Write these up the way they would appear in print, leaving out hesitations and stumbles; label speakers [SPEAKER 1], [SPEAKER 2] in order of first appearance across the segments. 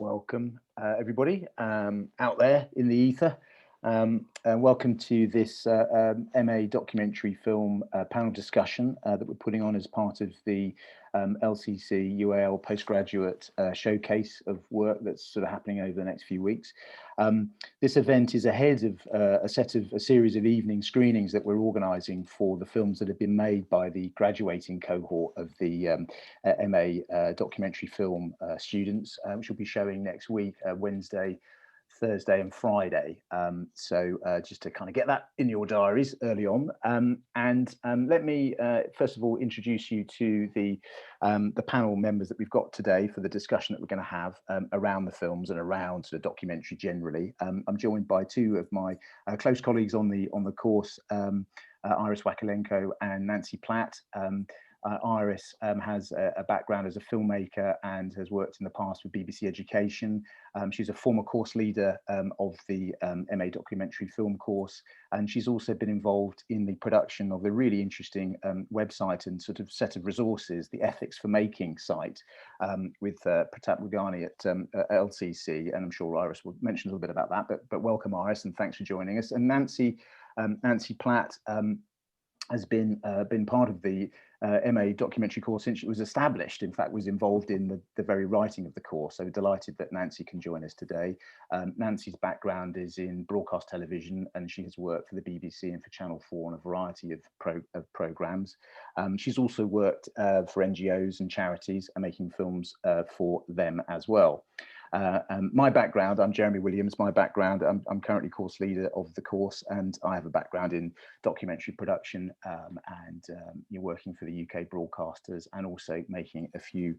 [SPEAKER 1] Welcome, everybody out there in the ether. And welcome to this MA documentary film panel discussion that we're putting on as part of the LCC UAL postgraduate showcase of work that's sort of happening over the next few weeks. This event is ahead of a series of evening screenings that we're organising for the films that have been made by the graduating cohort of the MA documentary film students, which will be showing next week, Wednesday, Thursday and Friday. So just to kind of get that in your diaries early on. Let me first of all introduce you to the panel members that we've got today for the discussion that we're going to have around the films and around sort of documentary generally. I'm joined by two of my close colleagues on the course, Iris Wakulenko and Nancy Platt. Iris has a background as a filmmaker and has worked in the past with BBC Education. She's a former course leader of the MA documentary film course, and she's also been involved in the production of a really interesting website and sort of set of resources, the Ethics for Making site, with Pratap Rugani at LCC, and I'm sure Iris will mention a little bit about that, but welcome Iris and thanks for joining us. And Nancy Platt has been part of the MA documentary course since it was established. In fact, was involved in the very writing of the course. So delighted that Nancy can join us today. Nancy's background is in broadcast television, and she has worked for the BBC and for Channel 4 on a variety of programmes. She's also worked for NGOs and charities and making films for them as well. My background, I'm Jeremy Williams. My background, I'm currently course leader of the course, and I have a background in documentary production and you're working for the UK broadcasters and also making a few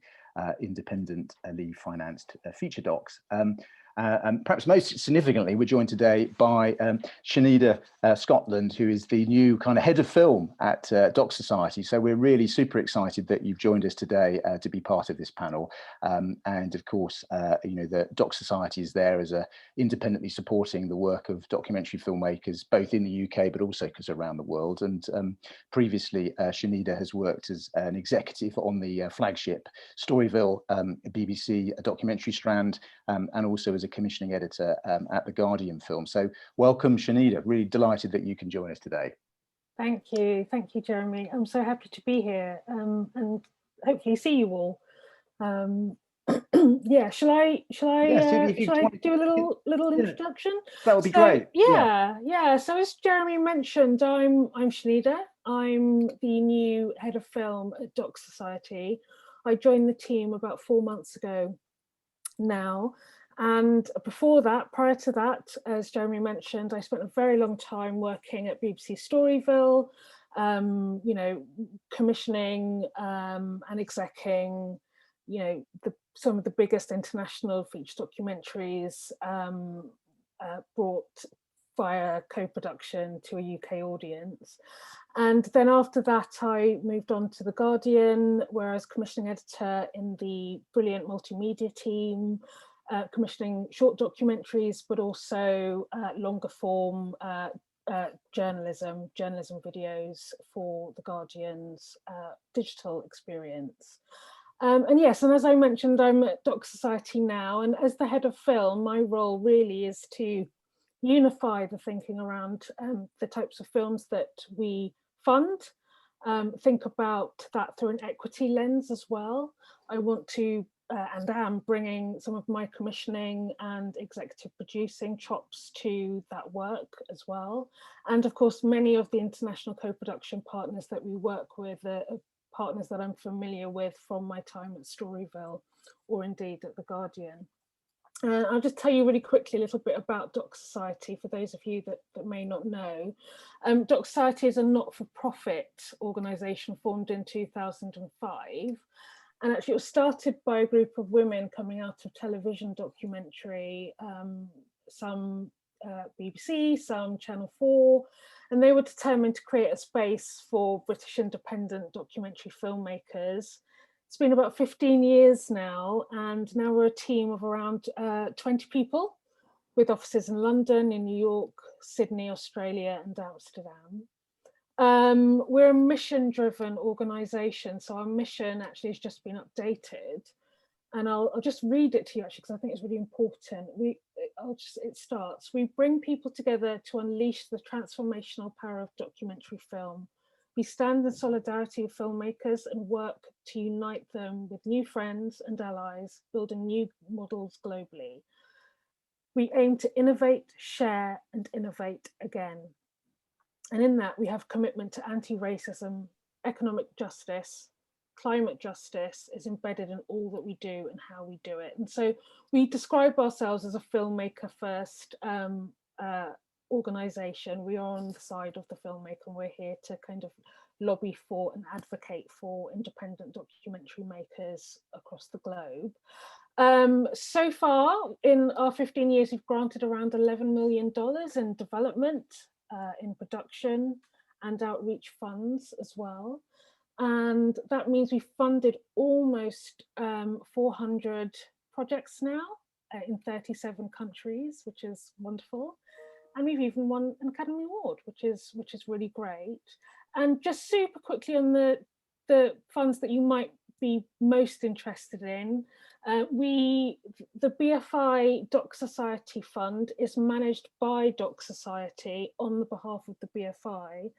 [SPEAKER 1] independently financed feature docs. And perhaps most significantly, we're joined today by Shanida Scotland, who is the new kind of head of film at DocSociety. So we're really super excited that you've joined us today to be part of this panel. And of course, you know, the DocSociety is there as a independently supporting the work of documentary filmmakers, both in the UK, but also because around the world. And previously, Shanida has worked as an executive on the flagship Storyville BBC documentary strand, and also as a commissioning editor at the Guardian film. So welcome, Shanida. Really delighted that you can join us today.
[SPEAKER 2] Thank you, Jeremy. I'm so happy to be here and hopefully see you all. Yeah, shall I do a little introduction?
[SPEAKER 1] That would be great.
[SPEAKER 2] Yeah. So as Jeremy mentioned, I'm Shanida. I'm the new head of film at DocSociety. I joined the team about 4 months ago now. And before that, prior to that, as Jeremy mentioned, I spent a very long time working at BBC Storyville, you know, commissioning and execing, you know, some of the biggest international feature documentaries brought via co-production to a UK audience. And then after that, I moved on to the Guardian, where I was commissioning editor in the brilliant multimedia team, commissioning short documentaries, but also longer form journalism videos for the Guardian's digital experience. And yes, and as I mentioned, I'm at DocSociety now, and as the head of film, my role really is to unify the thinking around the types of films that we fund, think about that through an equity lens as well. I want to and am bringing some of my commissioning and executive producing chops to that work as well. And of course, many of the international co-production partners that we work with are partners that I'm familiar with from my time at Storyville or indeed at The Guardian. I'll just tell you really quickly a little bit about DocSociety for those of you that may not know. DocSociety is a not-for-profit organisation formed in 2005. And actually it was started by a group of women coming out of television documentary, some BBC, some Channel 4, and they were determined to create a space for British independent documentary filmmakers. It's been about 15 years now, and now we're a team of around 20 people with offices in London, in New York, Sydney, Australia, and Amsterdam. We're a mission-driven organisation, so our mission actually has just been updated. And I'll just read it to you actually, because I think it's really important. It starts, we bring people together to unleash the transformational power of documentary film. We stand in solidarity with filmmakers and work to unite them with new friends and allies, building new models globally. We aim to innovate, share, and innovate again. And in that, we have commitment to anti-racism, economic justice, climate justice is embedded in all that we do and how we do it. And so we describe ourselves as a filmmaker first organization. We are on the side of the filmmaker, and we're here to kind of lobby for and advocate for independent documentary makers across the globe. So far in our 15 years, we've granted around $11 million in development, in production and outreach funds as well. And that means we've funded almost 400 projects now in 37 countries, which is wonderful. And we've even won an Academy Award, which is really great. And just super quickly on the funds that you might be most interested in, the BFI DocSociety fund is managed by DocSociety on the behalf of the BFI.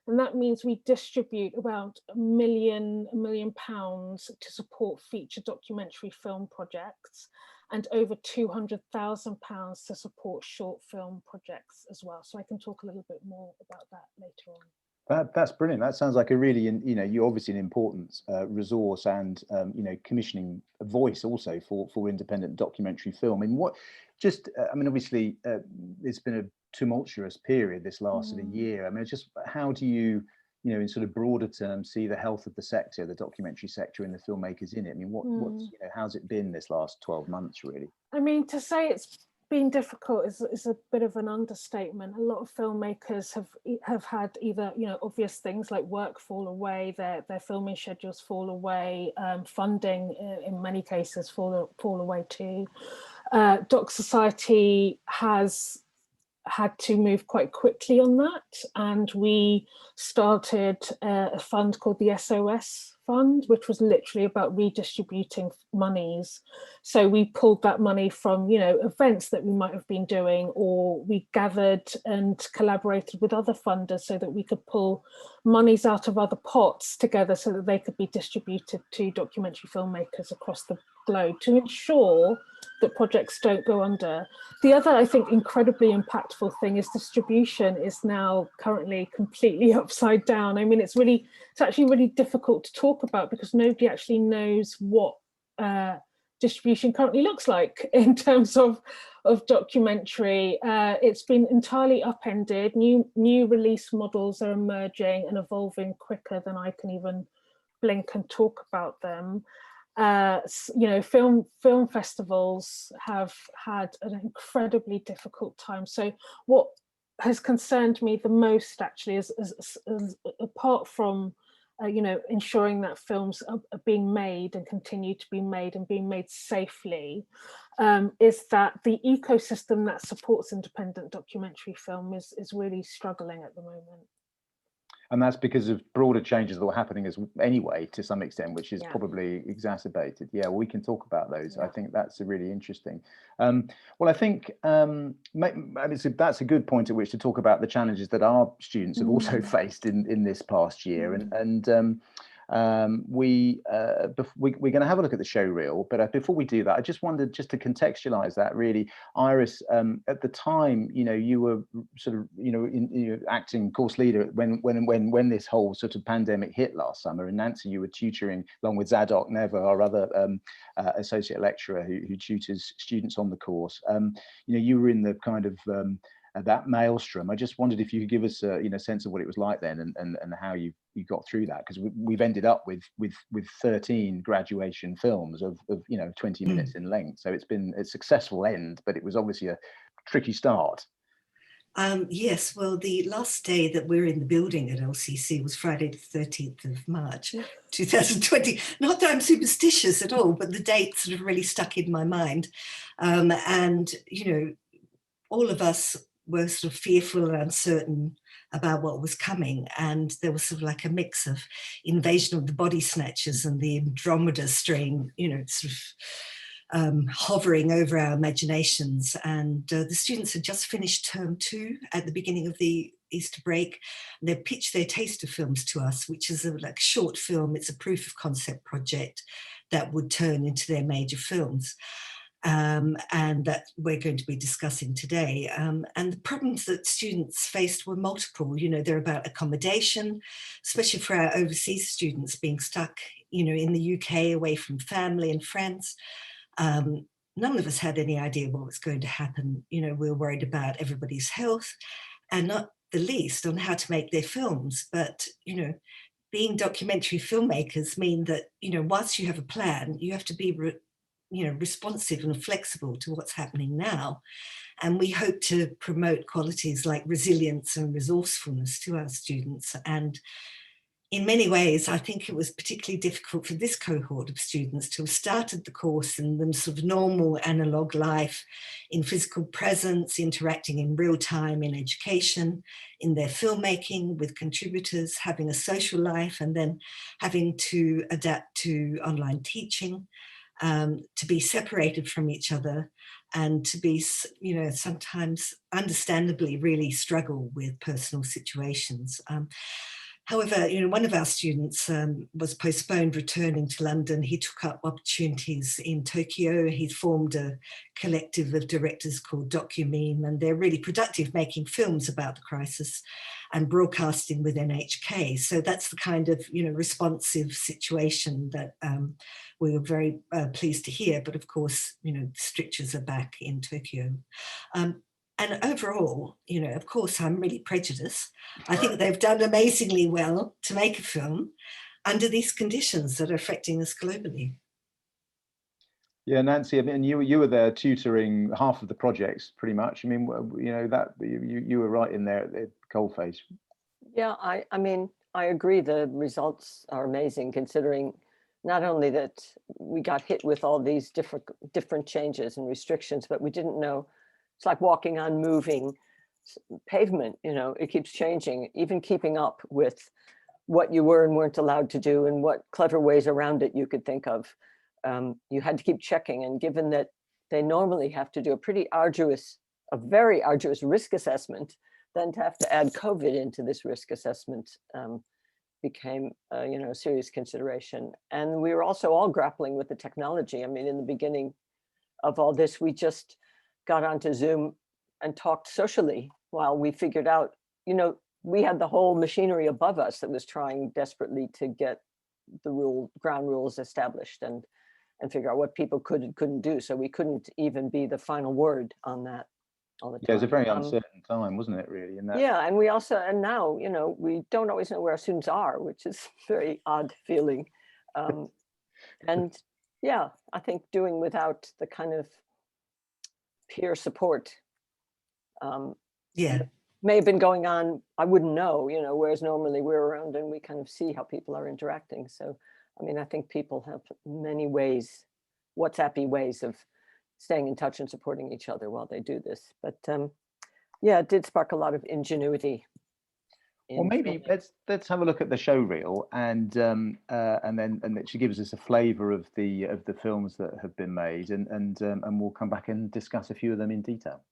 [SPEAKER 2] And that means we distribute about £1 million to support feature documentary film projects, and over £200,000 to support short film projects as well. So I can talk a little bit more about that later on.
[SPEAKER 1] That's brilliant. That sounds like a really, you're obviously an important resource and, commissioning a voice also for independent documentary film. And obviously it's been a tumultuous period this last sort of year. I mean, it's just, how do you, in sort of broader terms, see the health of the sector, the documentary sector, and the filmmakers in it? I mean, what's how's it been this last 12 months, really?
[SPEAKER 2] I mean, to say it's been difficult is a bit of an understatement. A lot of filmmakers have had either obvious things like work fall away, their filming schedules fall away, funding in many cases fall away too. DocSociety has had to move quite quickly on that, and we started a fund called the SOS Fund, which was literally about redistributing monies. So we pulled that money from events that we might have been doing, or we gathered and collaborated with other funders so that we could pull monies out of other pots together so that they could be distributed to documentary filmmakers across the globe to ensure that projects don't go under. The other, I think, incredibly impactful thing is distribution is now currently completely upside down. I mean, it's actually really difficult to talk about because nobody actually knows what distribution currently looks like in terms of documentary. It's been entirely upended. New release models are emerging and evolving quicker than I can even blink and talk about them. Film festivals have had an incredibly difficult time. So what has concerned me the most actually is apart from ensuring that films are being made and continue to be made and being made safely, is that the ecosystem that supports independent documentary film is really struggling at the moment.
[SPEAKER 1] And that's because of broader changes that were happening anyway, to some extent, which is probably exacerbated. Yeah, well, we can talk about those. I think that's really interesting. Well, I think that's a good point at which to talk about the challenges that our students have also faced in this past year. We're going to have a look at the show reel, but before we do that, I just wondered, just to contextualize that really, Iris, at the time, you were sort of, acting course leader when this whole sort of pandemic hit last summer, and Nancy, you were tutoring along with Zadok Neva, our other associate lecturer who tutors students on the course. You were in the kind of that maelstrom. I just wondered if you could give us a sense of what it was like then, and how you got through that, because we've ended up with 13 graduation films of 20 minutes in length. So it's been a successful end, but it was obviously a tricky start.
[SPEAKER 3] Yes, well, the last day that we're in the building at LCC was Friday the 13th of March, 2020. Not that I'm superstitious at all, but the date sort of really stuck in my mind. And, all of us were sort of fearful and uncertain about what was coming. And there was sort of like a mix of Invasion of the Body Snatchers and the Andromeda strain, you know, sort of hovering over our imaginations. And the students had just finished term 2 at the beginning of the Easter break. They pitched their taster films to us, which is a like short film. It's a proof of concept project that would turn into their major films. And that we're going to be discussing today. And the problems that students faced were multiple. You know, they're about accommodation, especially for our overseas students being stuck, you know, in the UK away from family and friends. None of us had any idea what was going to happen. You know, we were worried about everybody's health, and not the least on how to make their films. But, you know, being documentary filmmakers mean that, you know, whilst you have a plan, you have to be responsive and flexible to what's happening now. And we hope to promote qualities like resilience and resourcefulness to our students. And in many ways, I think it was particularly difficult for this cohort of students to have started the course in the sort of normal analog life, in physical presence, interacting in real time in education, in their filmmaking with contributors, having a social life, and then having to adapt to online teaching. To be separated from each other, and to be, you know, sometimes understandably really struggle with personal situations. However, you know, one of our students was postponed returning to London. He took up opportunities in Tokyo. He formed a collective of directors called documentaries, and they're really productive, making films about the crisis and broadcasting with NHK. So that's the kind of, you know, responsive situation that we were very pleased to hear. But of course, you know, strictures are back in Tokyo. And overall, you know, of course, I'm really prejudiced. I think they've done amazingly well to make a film under these conditions that are affecting us globally.
[SPEAKER 1] Yeah, Nancy, I mean, you were there tutoring half of the projects, pretty much. I mean, you know, that you were right in there at the coalface.
[SPEAKER 4] Yeah, I mean, I agree. The results are amazing, considering not only that we got hit with all these different changes and restrictions, but we didn't know. It's like walking on moving pavement, you know, it keeps changing, even keeping up with what you were and weren't allowed to do and what clever ways around it you could think of. You had to keep checking, and given that they normally have to do a very arduous risk assessment, then to have to add COVID into this risk assessment became you know, a serious consideration. And we were also all grappling with the technology. I mean, in the beginning of all this, we just got onto Zoom and talked socially while we figured out, you know, we had the whole machinery above us that was trying desperately to get the ground rules established and figure out what people could and couldn't do. So we couldn't even be the final word on that all the time.
[SPEAKER 1] Yeah, it was a very uncertain time, wasn't it, really? In that...
[SPEAKER 4] Yeah, and we also, and now, you know, we don't always know where our students are, which is a very odd feeling. And yeah, I think doing without the kind of peer support may have been going on, I wouldn't know, you know, whereas normally we're around and we kind of see how people are interacting. So, I mean, I think people have many ways, WhatsAppy ways of staying in touch and supporting each other while they do this. But yeah, it did spark a lot of ingenuity.
[SPEAKER 1] Well, maybe let's have a look at the show reel, and it should give us a flavour of the films that have been made, and we'll come back and discuss a few of them in detail.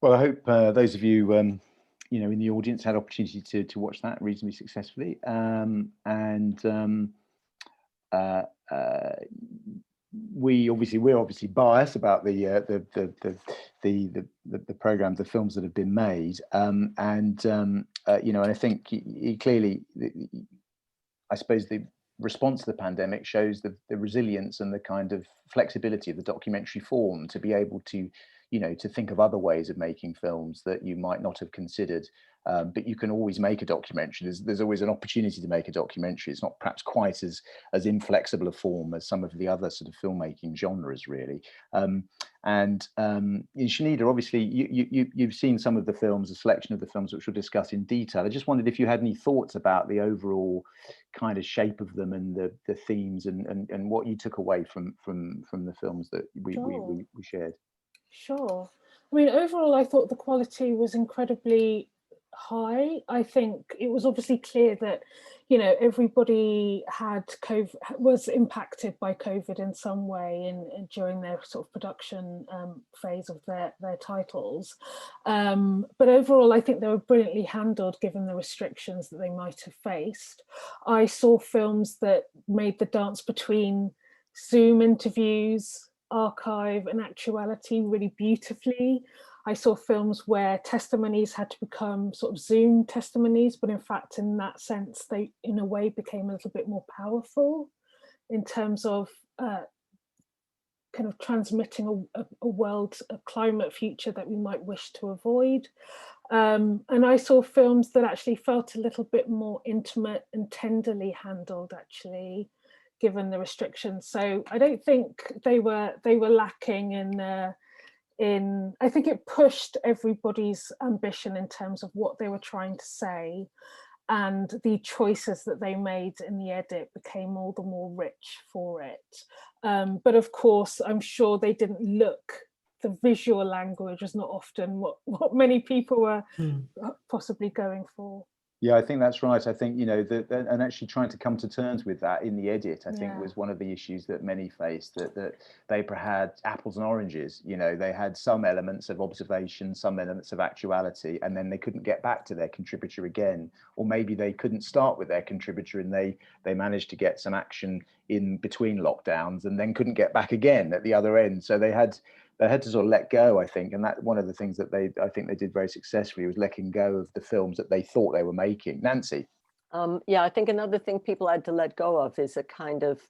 [SPEAKER 1] Well, I hope those of you, you know, in the audience had opportunity to watch that reasonably successfully. We're obviously biased about the program, the films that have been made, you know, and I think clearly, I suppose the response to the pandemic shows the resilience and the kind of flexibility of the documentary form to be able to, you know, to think of other ways of making films that you might not have considered. But you can always make a documentary. There's always an opportunity to make a documentary. It's not perhaps quite as inflexible a form as some of the other sort of filmmaking genres, really. Shanida, obviously, you've seen some of the films, a selection of the films, which we'll discuss in detail. I just wondered if you had any thoughts about the overall kind of shape of them and the themes and what you took away from the films that we shared.
[SPEAKER 2] Sure. I mean, overall, I thought the quality was incredibly high. I think it was obviously clear that, you know, everybody had COVID, was impacted by COVID in some way during their sort of production phase of their titles. But overall, I think they were brilliantly handled given the restrictions that they might have faced. I saw films that made the dance between Zoom interviews, archive and actuality really beautifully. I saw films where testimonies had to become sort of Zoom testimonies, but in fact, in that sense, they in a way became a little bit more powerful in terms of kind of transmitting a world, a climate future that we might wish to avoid. And I saw films that actually felt a little bit more intimate and tenderly handled, actually, given the restrictions. So I don't think they were lacking in I think it pushed everybody's ambition in terms of what they were trying to say, and the choices that they made in the edit became all the more rich for it. But of course, I'm sure they didn't look, the visual language was not often what many people were possibly going for.
[SPEAKER 1] Yeah, I think that's right. I think, you know, and actually trying to come to terms with that in the edit, I think was one of the issues that many faced, that they had apples and oranges. You know, they had some elements of observation, some elements of actuality, and then they couldn't get back to their contributor again. Or maybe they couldn't start with their contributor and they managed to get some action in between lockdowns and then couldn't get back again at the other end. So they had to sort of let go, I think, and that one of the things that I think they did very successfully was letting go of the films that they thought they were making. Nancy?
[SPEAKER 4] Yeah, I think another thing people had to let go of is a kind of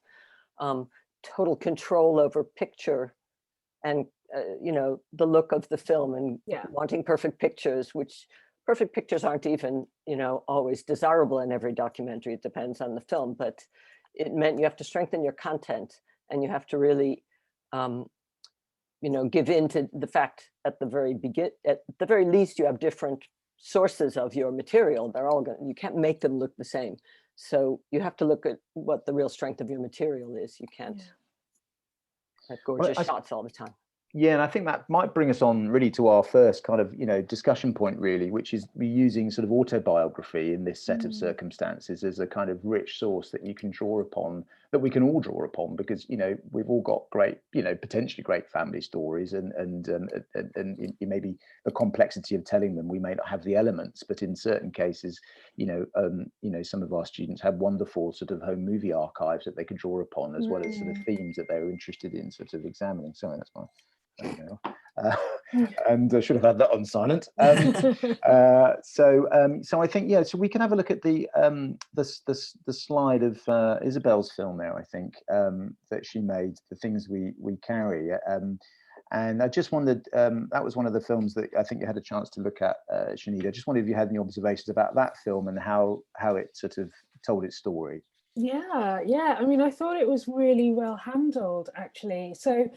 [SPEAKER 4] total control over picture and, you know, the look of the film and wanting perfect pictures, which perfect pictures aren't even, you know, always desirable in every documentary. It depends on the film, but it meant you have to strengthen your content and you have to really, you know, give in to the fact at the very least, you have different sources of your material. They're all you can't make them look the same. So you have to look at what the real strength of your material is. You can't have gorgeous shots all the time.
[SPEAKER 1] Yeah, and I think that might bring us on really to our first kind of, you know, discussion point, really, which is using sort of autobiography in this set of circumstances as a kind of rich source that you can draw upon, that we can all draw upon, because, you know, we've all got great, you know, potentially great family stories, and maybe the complexity of telling them, we may not have the elements, but in certain cases, you know, some of our students have wonderful sort of home movie archives that they could draw upon, as well as sort of themes that they were interested in sort of examining. Sorry, that's fine. And I should have had that on silent. So I think, yeah, so we can have a look at the slide of Isabel's film there, I think, that she made, The Things We Carry. And I just wondered, that was one of the films that I think you had a chance to look at, Shanida. I just wondered if you had any observations about that film and how it sort of told its story.
[SPEAKER 2] Yeah, I mean, I thought it was really well handled, actually. So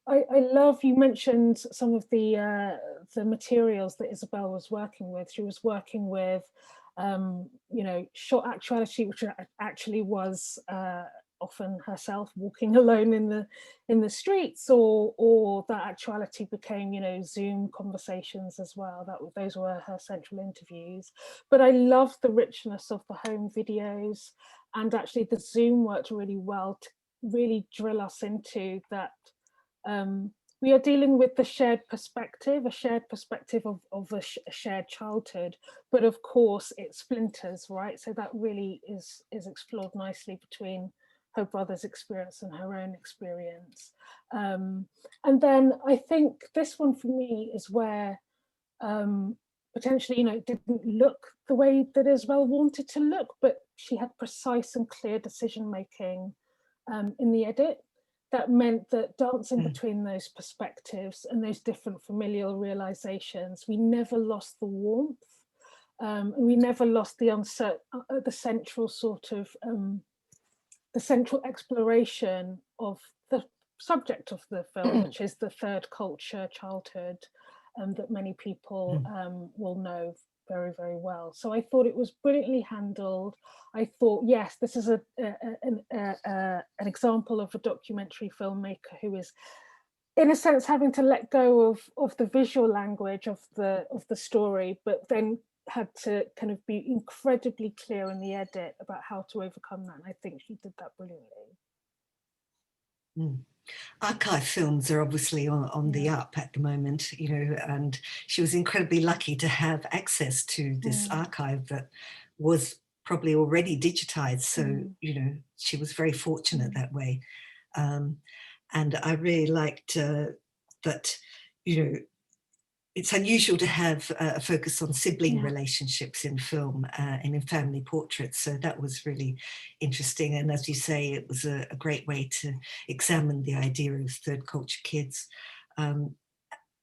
[SPEAKER 2] I love, you mentioned some of the materials that Isabel was working with. She was working with, you know, short actuality, which actually was often herself walking alone in the streets, or that actuality became, you know, Zoom conversations as well. Those were her central interviews. But I love the richness of the home videos, and actually the Zoom worked really well to really drill us into that we are dealing with the shared perspective, a shared perspective of a shared childhood, but of course it splinters, right? So that really is explored nicely between her brother's experience and her own experience. And then I think this one for me is where potentially, you know, it didn't look the way that Isabel wanted to look, but she had precise and clear decision making in the edit. That meant that dancing between those perspectives and those different familial realizations, we never lost the warmth, and we never lost the the central sort of the central exploration of the subject of the film, which is the third culture, childhood, that many people will know very, very well. So I thought it was brilliantly handled. I thought, yes, this is an example of a documentary filmmaker who is, in a sense, having to let go of the visual language of the story, but then had to kind of be incredibly clear in the edit about how to overcome that. And I think she did that brilliantly.
[SPEAKER 3] Archive films are obviously on the up at the moment, you know, and she was incredibly lucky to have access to this archive that was probably already digitized. So, you know, she was very fortunate that way. And I really liked that, you know, it's unusual to have a focus on sibling relationships in film and in family portraits. So that was really interesting. And as you say, it was a great way to examine the idea of third culture kids.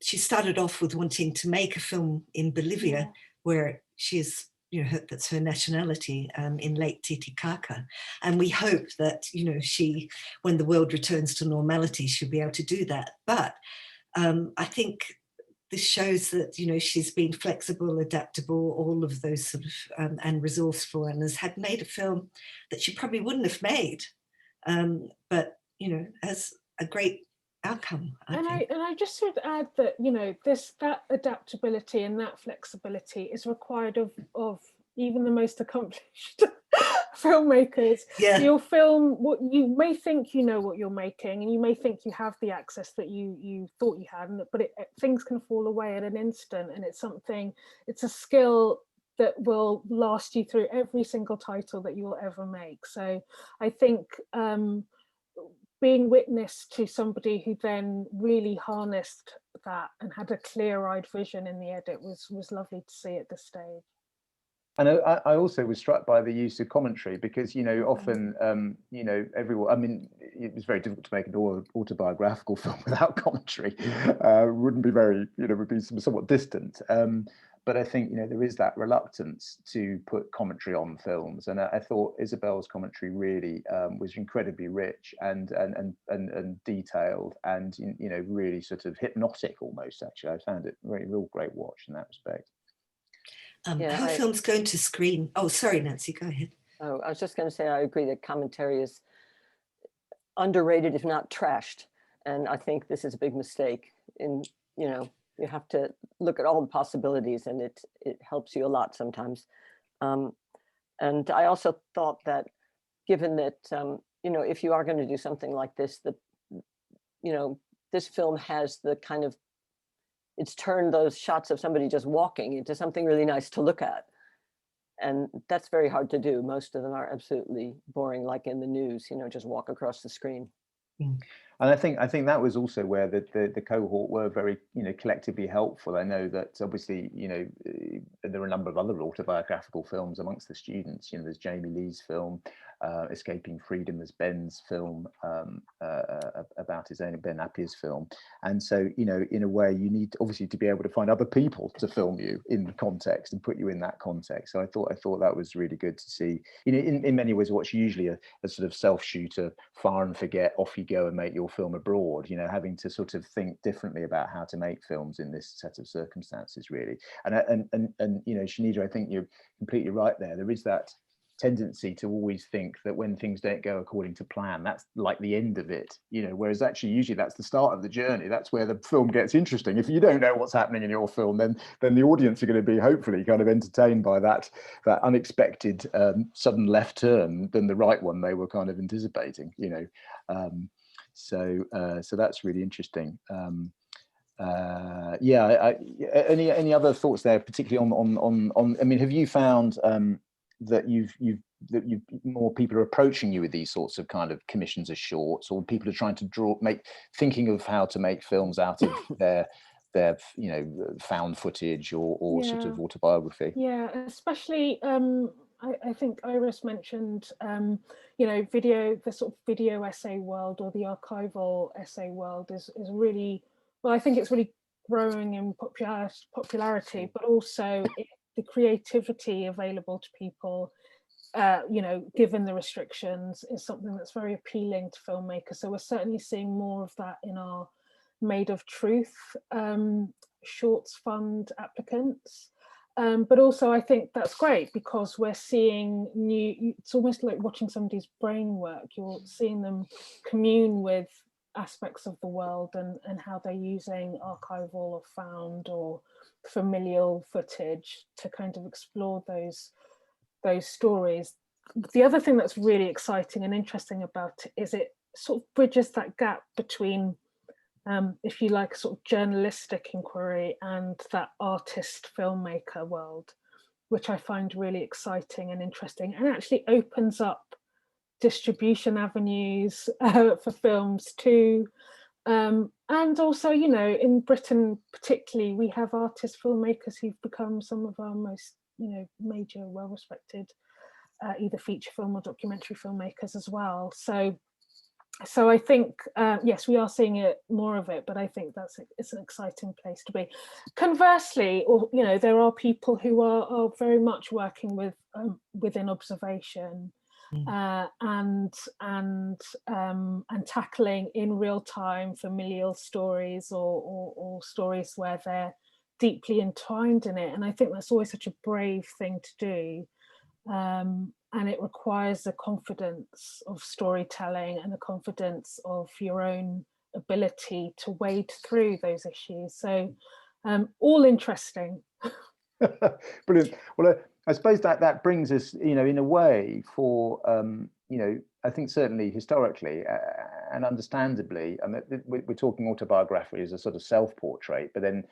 [SPEAKER 3] She started off with wanting to make a film in Bolivia, where she is, you know, that's her nationality, in Lake Titicaca. And we hope that, you know, she, when the world returns to normality, she'll be able to do that. But I think this shows that, you know, she's been flexible, adaptable, all of those sort of, and resourceful, and has made a film that she probably wouldn't have made, but, you know, has a great outcome, I think.
[SPEAKER 2] I just would add that, you know, that adaptability and that flexibility is required of even the most accomplished filmmakers. Your film, what you may think you know what you're making, and you may think you have the access that you thought you had, but things can fall away at an instant, and it's a skill that will last you through every single title that you will ever make. So I think being witness to somebody who then really harnessed that and had a clear-eyed vision in the edit was lovely to see at this stage.
[SPEAKER 1] And I also was struck by the use of commentary, because, you know, often, you know, everyone, I mean, it was very difficult to make an autobiographical film without commentary. Wouldn't be very, you know, would be somewhat distant. But I think, you know, there is that reluctance to put commentary on films. And I thought Isabel's commentary really was incredibly rich and detailed and, you know, really sort of hypnotic almost, actually. I found it really real great watch in that respect.
[SPEAKER 3] Her film's going to screen. Oh, sorry, Nancy, go ahead.
[SPEAKER 4] Oh, I was just going to say, I agree that commentary is underrated, if not trashed. And I think this is a big mistake. You know, you have to look at all the possibilities, and it helps you a lot sometimes. And I also thought that, given that, you know, if you are going to do something like this, you know, this film has the kind of, it's turned those shots of somebody just walking into something really nice to look at. And that's very hard to do. Most of them are absolutely boring, like in the news, you know, just walk across the screen.
[SPEAKER 1] And I think that was also where the cohort were very, you know, collectively helpful. I know that obviously, you know, there are a number of other autobiographical films amongst the students. You know, there's Jamie Lee's film, Escaping Freedom, there's Ben's film about his own, Ben Appier's film. And so, you know, in a way, you need obviously to be able to find other people to film you in the context and put you in that context. So I thought that was really good to see. You know, in many ways, what's usually a sort of self-shooter, fire and forget, off you go and make your film abroad, you know, having to sort of think differently about how to make films in this set of circumstances, really. And you know, Shanida, I think you're completely right there. There is that tendency to always think that when things don't go according to plan, that's like the end of it, whereas actually usually that's the start of the journey. That's where the film gets interesting. If you don't know what's happening in your film, then the audience are going to be hopefully kind of entertained by that unexpected sudden left turn than the right one they were kind of anticipating. So that's really interesting. Any other thoughts there, particularly on I mean, have you found that you've more people are approaching you with these sorts of kind of commissions of shorts, or people are trying to thinking of how to make films out of their found footage or sort of autobiography?
[SPEAKER 2] Yeah, especially I think Iris mentioned the sort of video essay world, or the archival essay world is really, well, I think it's really growing in popularity, but also the creativity available to people, given the restrictions, is something that's very appealing to filmmakers. So we're certainly seeing more of that in our Made of Truth shorts fund applicants. But also I think that's great because we're seeing it's almost like watching somebody's brain work. You're seeing them commune with aspects of the world and how they're using archival or found or familial footage to kind of explore those stories. The other thing that's really exciting and interesting about it is it sort of bridges that gap between if you like, sort of journalistic inquiry and that artist filmmaker world, which I find really exciting and interesting, and actually opens up distribution avenues for films too. And also, in Britain particularly, we have artist filmmakers who've become some of our most, major, well-respected either feature film or documentary filmmakers as well. So I think, yes, we are seeing more of it, but I think it's an exciting place to be. Conversely, there are people who are very much working within observation and tackling in real time familial stories or stories where they're deeply entwined in it. And I think that's always such a brave thing to do. And it requires the confidence of storytelling and the confidence of your own ability to wade through those issues. So all interesting.
[SPEAKER 1] Brilliant. Well, I suppose that brings us, in a way for, I think certainly historically and understandably, I mean, we're talking autobiography as a sort of self-portrait, but then,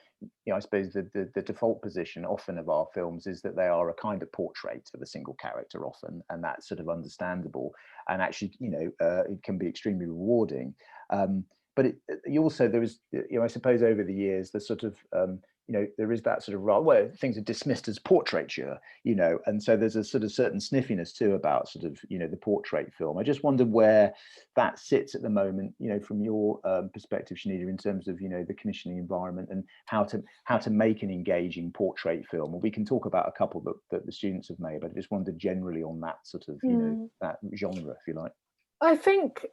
[SPEAKER 1] I suppose the default position often of our films is that they are a kind of portrait of a single character often, and that's sort of understandable. And actually, it can be extremely rewarding. But there is, I suppose over the years, the sort of, there is that sort of role where things are dismissed as portraiture, and so there's a sort of certain sniffiness too about sort of, the portrait film. I just wonder where that sits at the moment, from your perspective, Shanida, in terms of, the commissioning environment and how to make an engaging portrait film. Well, we can talk about a couple that the students have made, but I just wondered generally on that sort of, that genre, if you like.
[SPEAKER 2] I think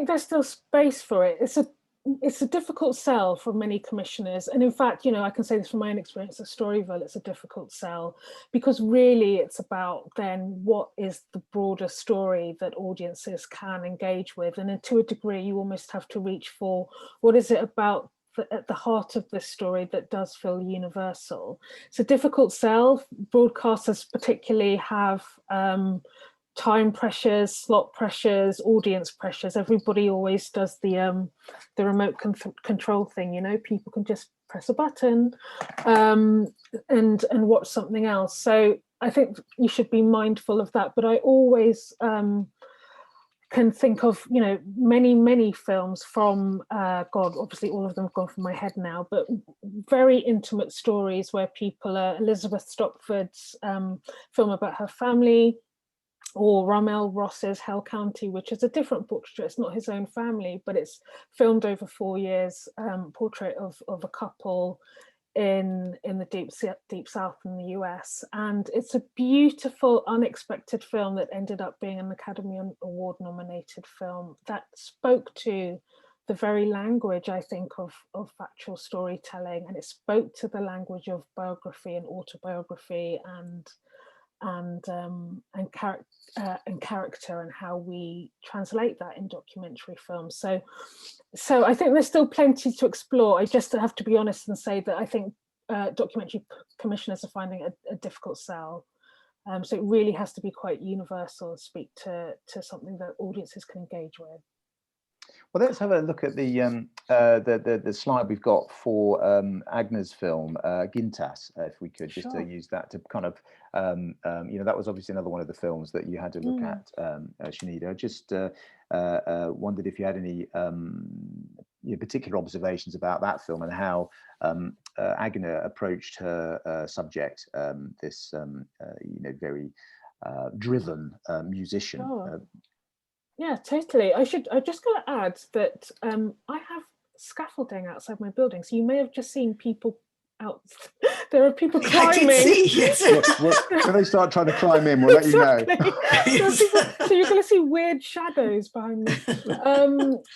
[SPEAKER 2] there's still space for it. It's a difficult sell for many commissioners, and in fact, I can say this from my own experience at Storyville, it's a difficult sell because really it's about then what is the broader story that audiences can engage with, and then to a degree you almost have to reach for what is it about at the heart of this story that does feel universal. It's a difficult sell. Broadcasters particularly have time pressures, slot pressures, audience pressures. Everybody always does the remote control thing. People can just press a button and watch something else. So I think you should be mindful of that. But I always can think of many films from God, obviously all of them have gone from my head now, but very intimate stories where people Elizabeth Stopford's film about her family, or Ramel Ross's Hell County, which is a different portrait. It's not his own family, but it's filmed over 4 years, portrait of a couple in the deep south in the US. And it's a beautiful, unexpected film that ended up being an Academy Award nominated film that spoke to the very language, I think, of factual storytelling, and it spoke to the language of biography and autobiography character, and how we translate that in documentary films. So I think there's still plenty to explore. I just have to be honest and say that I think documentary commissioners are finding a difficult sell. So it really has to be quite universal and speak to something that audiences can engage with.
[SPEAKER 1] Well, let's have a look at the slide we've got for Agna's film, Gintas, if we could just use that to kind of, you know, that was obviously another one of the films that you had to look at, Shanida. Just wondered if you had any particular observations about that film and how Agna approached her subject, this very driven musician.
[SPEAKER 2] Sure. Yeah, totally. I just got to add that I have scaffolding outside my building, so you may have just seen people out. There are people climbing.
[SPEAKER 3] I did see, yes.
[SPEAKER 1] When they start trying to climb in, we'll let you know.
[SPEAKER 2] So you're going to see weird shadows behind me.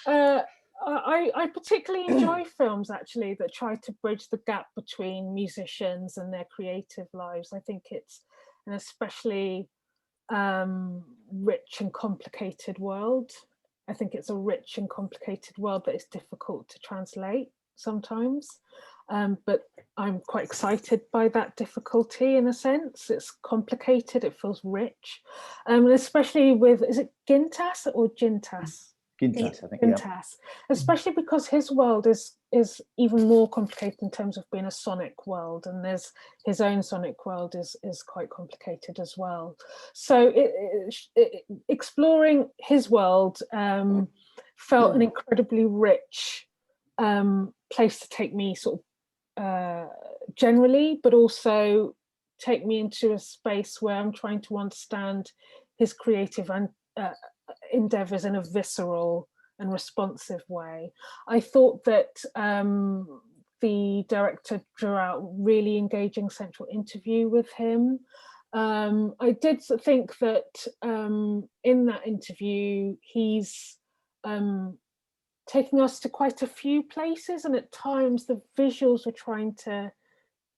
[SPEAKER 2] I particularly enjoy films actually that try to bridge the gap between musicians and their creative lives. I think it's an especially rich and complicated world. I think it's a rich and complicated world that is difficult to translate sometimes, but I'm quite excited by that difficulty in a sense. It's complicated, it feels rich, and especially with, is it Gintas or Gintas?
[SPEAKER 1] Gintas, I think.
[SPEAKER 2] Gintas,
[SPEAKER 1] yeah.
[SPEAKER 2] Especially because his world is even more complicated in terms of being a sonic world, and there's his own sonic world is quite complicated as well. So exploring his world felt an incredibly rich place to take me, sort of generally, but also take me into a space where I'm trying to understand his creative and endeavors in a visceral and responsive way. I thought that the director drew out a really engaging central interview with him. I did think that in that interview, he's taking us to quite a few places, and at times the visuals were trying to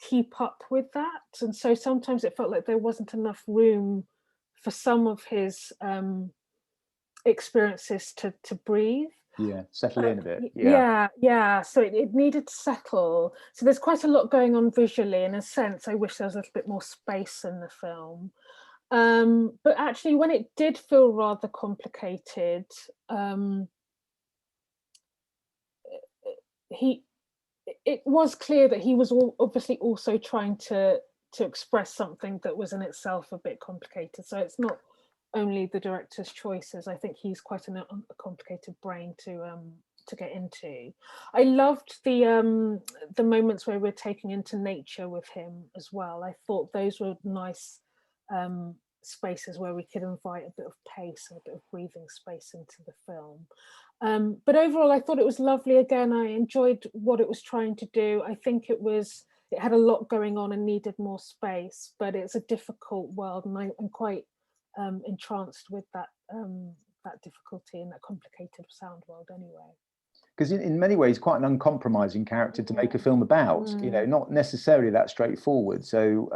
[SPEAKER 2] keep up with that. And so sometimes it felt like there wasn't enough room for some of his experiences to breathe.
[SPEAKER 1] Yeah, settle in a bit.
[SPEAKER 2] Yeah. So it needed to settle. So there's quite a lot going on visually. In a sense, I wish there was a little bit more space in the film. But actually, when it did feel rather complicated, it was clear that he was obviously also trying to express something that was in itself a bit complicated. So it's not only the director's choices. I think he's quite a complicated brain to get into. I loved the moments where we're taking into nature with him as well. I thought those were nice spaces where we could invite a bit of pace and a bit of breathing space into the film. But overall, I thought it was lovely. Again, I enjoyed what it was trying to do. I think it had a lot going on and needed more space, but it's a difficult world, and I'm quite entranced with that difficulty and that complicated sound world anyway.
[SPEAKER 1] Because in many ways, quite an uncompromising character to make a film about, not necessarily that straightforward. So,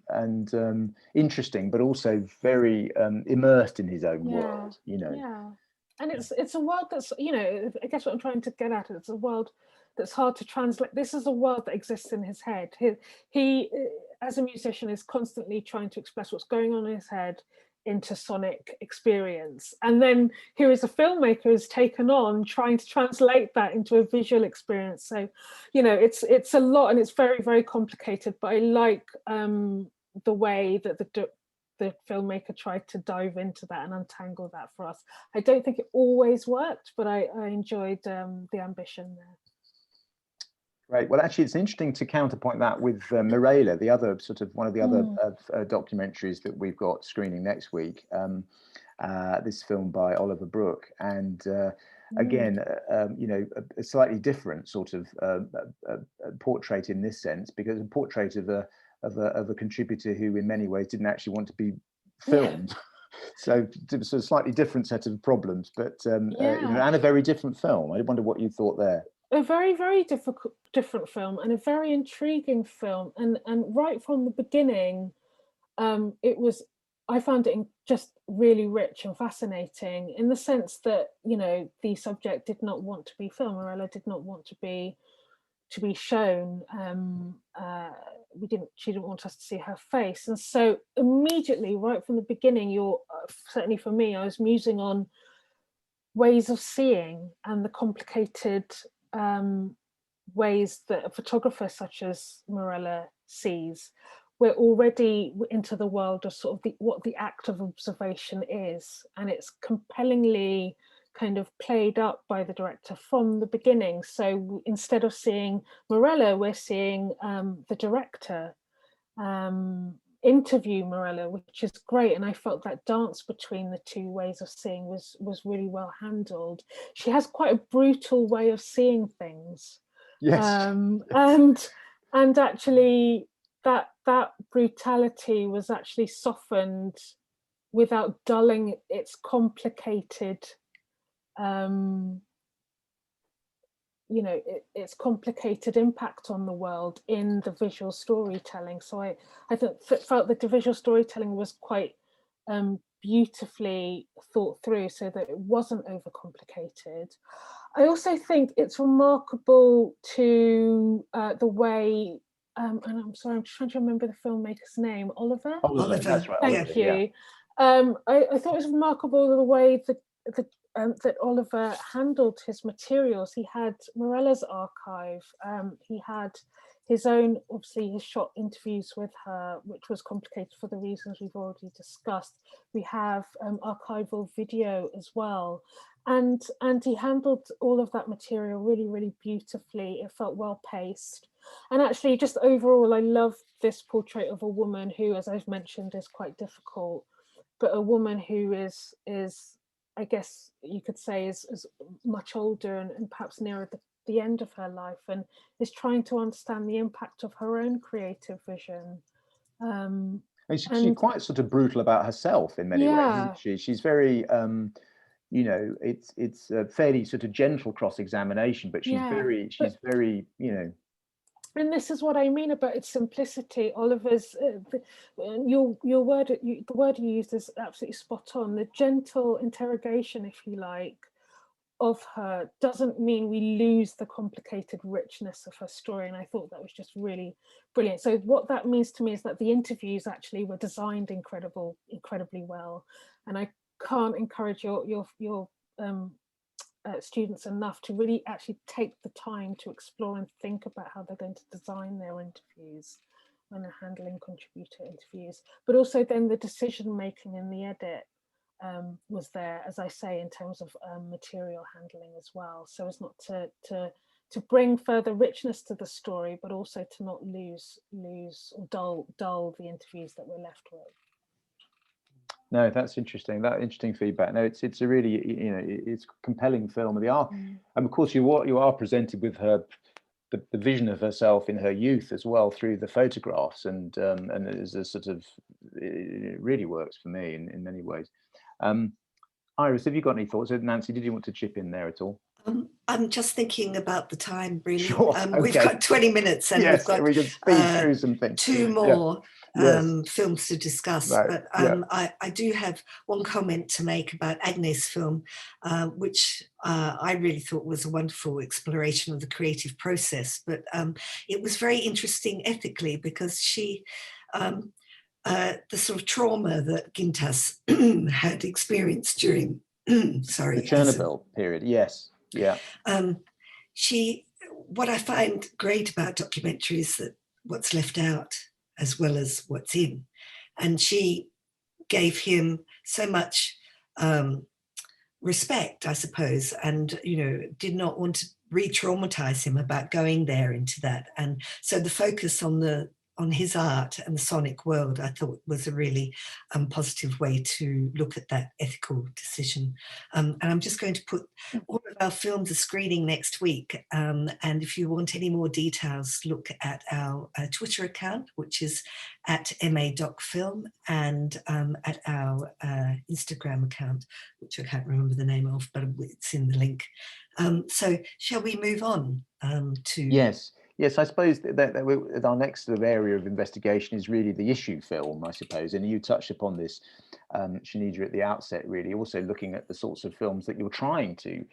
[SPEAKER 1] and interesting, but also very immersed in his own world, Yeah.
[SPEAKER 2] And it's a world that's, I guess what I'm trying to get at, it's a world that's hard to translate. This is a world that exists in his head. He as a musician, is constantly trying to express what's going on in his head into sonic experience, and then here is a filmmaker who's taken on trying to translate that into a visual experience. So it's a lot, and it's very, very complicated, but I like the way that the filmmaker tried to dive into that and untangle that for us. I don't think it always worked, but I enjoyed the ambition there.
[SPEAKER 1] Right. Well, actually, it's interesting to counterpoint that with MIRELLA, the other one of the other documentaries that we've got screening next week. This film by Oliver Brooke, and again, a slightly different sort of portrait in this sense, because a portrait of a contributor who, in many ways, didn't actually want to be filmed. So it's a slightly different set of problems, but and a very different film. I wonder what you thought there.
[SPEAKER 2] A very, very different film, and a very intriguing film, and right from the beginning, I found it just really rich and fascinating, in the sense that, you know, the subject did not want to be filmed. MIRELLA did not want to be shown. She didn't want us to see her face, and so immediately, right from the beginning, certainly for me, I was musing on ways of seeing, and the complicated ways that a photographer such as MIRELLA sees. We're already into the world of sort of what the act of observation is, and it's compellingly kind of played up by the director from the beginning. So instead of seeing MIRELLA, we're seeing the director interview MIRELLA, which is great. And I felt that dance between the two ways of seeing was really well handled. She has quite a brutal way of seeing things.
[SPEAKER 1] Yes.
[SPEAKER 2] And actually that brutality was actually softened without dulling its complicated its complicated impact on the world in the visual storytelling. So I felt that the visual storytelling was quite beautifully thought through, so that it wasn't overcomplicated. I also think it's remarkable to the way, and I'm sorry, I'm just trying to remember the filmmaker's name, Oliver?
[SPEAKER 1] Oliver, that's right.
[SPEAKER 2] Thank
[SPEAKER 1] Oliver,
[SPEAKER 2] you.
[SPEAKER 1] Yeah.
[SPEAKER 2] I thought it was remarkable the way that Oliver handled his materials. He had MIRELLA's archive. He had his own, obviously, his shot interviews with her, which was complicated for the reasons we've already discussed. We have archival video as well. And he handled all of that material really, really beautifully. It felt well paced. And actually, just overall, I love this portrait of a woman who, as I've mentioned, is quite difficult, but a woman who is I guess you could say is much older and perhaps nearer the end of her life, and is trying to understand the impact of her own creative vision.
[SPEAKER 1] And she's quite sort of brutal about herself in many ways, isn't she? She's very, you know, it's a fairly sort of gentle cross-examination, but she's very, you know.
[SPEAKER 2] And this is what I mean about its simplicity. Oliver's, the word you used is absolutely spot on. The gentle interrogation, if you like, of her doesn't mean we lose the complicated richness of her story. And I thought that was just really brilliant. So what that means to me is that the interviews actually were designed incredibly well. And I can't encourage your students enough to really actually take the time to explore and think about how they're going to design their interviews when they're handling contributor interviews. But also then the decision making in the edit was there, as I say, in terms of material handling as well, so as not to bring further richness to the story, but also to not lose or dull the interviews that we're left with.
[SPEAKER 1] No, that's interesting. That interesting feedback. No, it's a really, you know, it's a compelling film. And of course, you are presented with her, the vision of herself in her youth as well through the photographs, and there's a sort of, it really works for me in many ways. Iris, have you got any thoughts? Nancy, did you want to chip in there at all?
[SPEAKER 3] I'm just thinking about the time, really.
[SPEAKER 1] Sure, okay.
[SPEAKER 3] We've got 20 minutes and
[SPEAKER 1] yes,
[SPEAKER 3] we've got
[SPEAKER 1] we can speed through some things.
[SPEAKER 3] 2 more films to discuss.
[SPEAKER 1] Right.
[SPEAKER 3] But I do have one comment to make about Agnes' film, which I really thought was a wonderful exploration of the creative process. But it was very interesting ethically, because she, the sort of trauma that Gintas had experienced during, the
[SPEAKER 1] Chernobyl period, yes. Yeah.
[SPEAKER 3] What I find great about documentary is that what's left out as well as what's in. And she gave him so much respect, I suppose, and, you know, did not want to re-traumatize him about going there into that. And so the focus on his art and the sonic world, I thought, was a really positive way to look at that ethical decision. And I'm just going to put all of our films a screening next week. And if you want any more details, look at our Twitter account, which is at MA.film, and at our Instagram account, which I can't remember the name of, but it's in the link. So shall we move on to...
[SPEAKER 1] Yes. Yes, I suppose that our next sort of area of investigation is really the issue film, I suppose. And you touched upon this, Shanida, at the outset, really, also looking at the sorts of films that you're trying to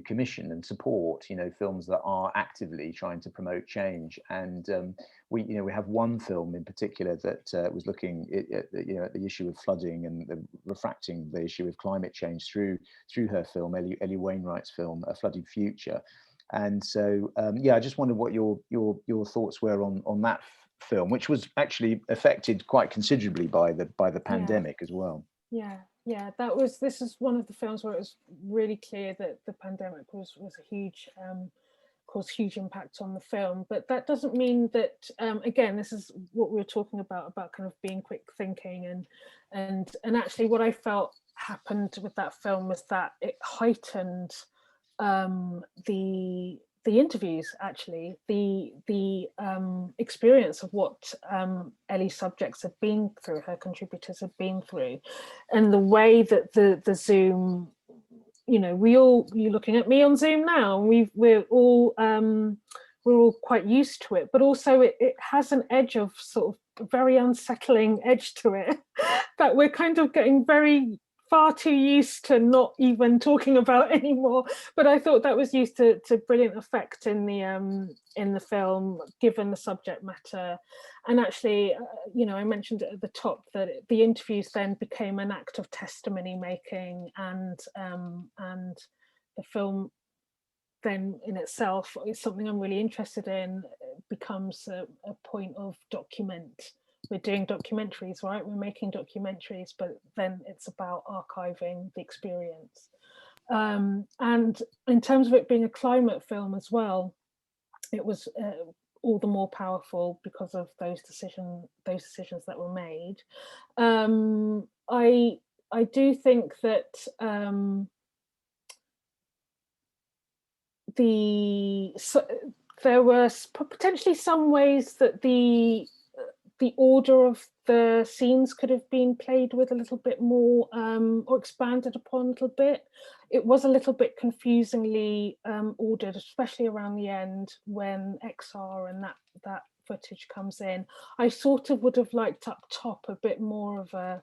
[SPEAKER 1] commission and support, films that are actively trying to promote change. And we have one film in particular that was looking at the issue of flooding and refracting the issue of climate change through her film, Ellie Wainwright's film, A Flooded Future. And so, yeah, I just wondered what your thoughts were on that film, which was actually affected quite considerably by the pandemic as well.
[SPEAKER 2] Yeah, this is one of the films where it was really clear that the pandemic was a huge caused huge impact on the film. But that doesn't mean that again, this is what we were talking about kind of being quick thinking, and actually what I felt happened with that film was that it heightened the interviews, actually, the experience of what Ellie's subjects have been through, her contributors have been through, and the way that the Zoom, you're looking at me on Zoom now, and we're all quite used to it, but also it has an edge of sort of very unsettling edge to it that we're kind of getting far too used to not even talking about anymore. But I thought that was used to brilliant effect in the film, given the subject matter. And actually, I mentioned at the top that the interviews then became an act of testimony making, and the film then in itself is something I'm really interested in. It becomes a point of document. We're doing documentaries, right? We're making documentaries, but then it's about archiving the experience. And in terms of it being a climate film as well, it was all the more powerful because of those decisions that were made. I do think that there were potentially some ways that the order of the scenes could have been played with a little bit more, or expanded upon a little bit. It was a little bit confusingly ordered, especially around the end when XR and that footage comes in. I sort of would have liked up top a bit more of a,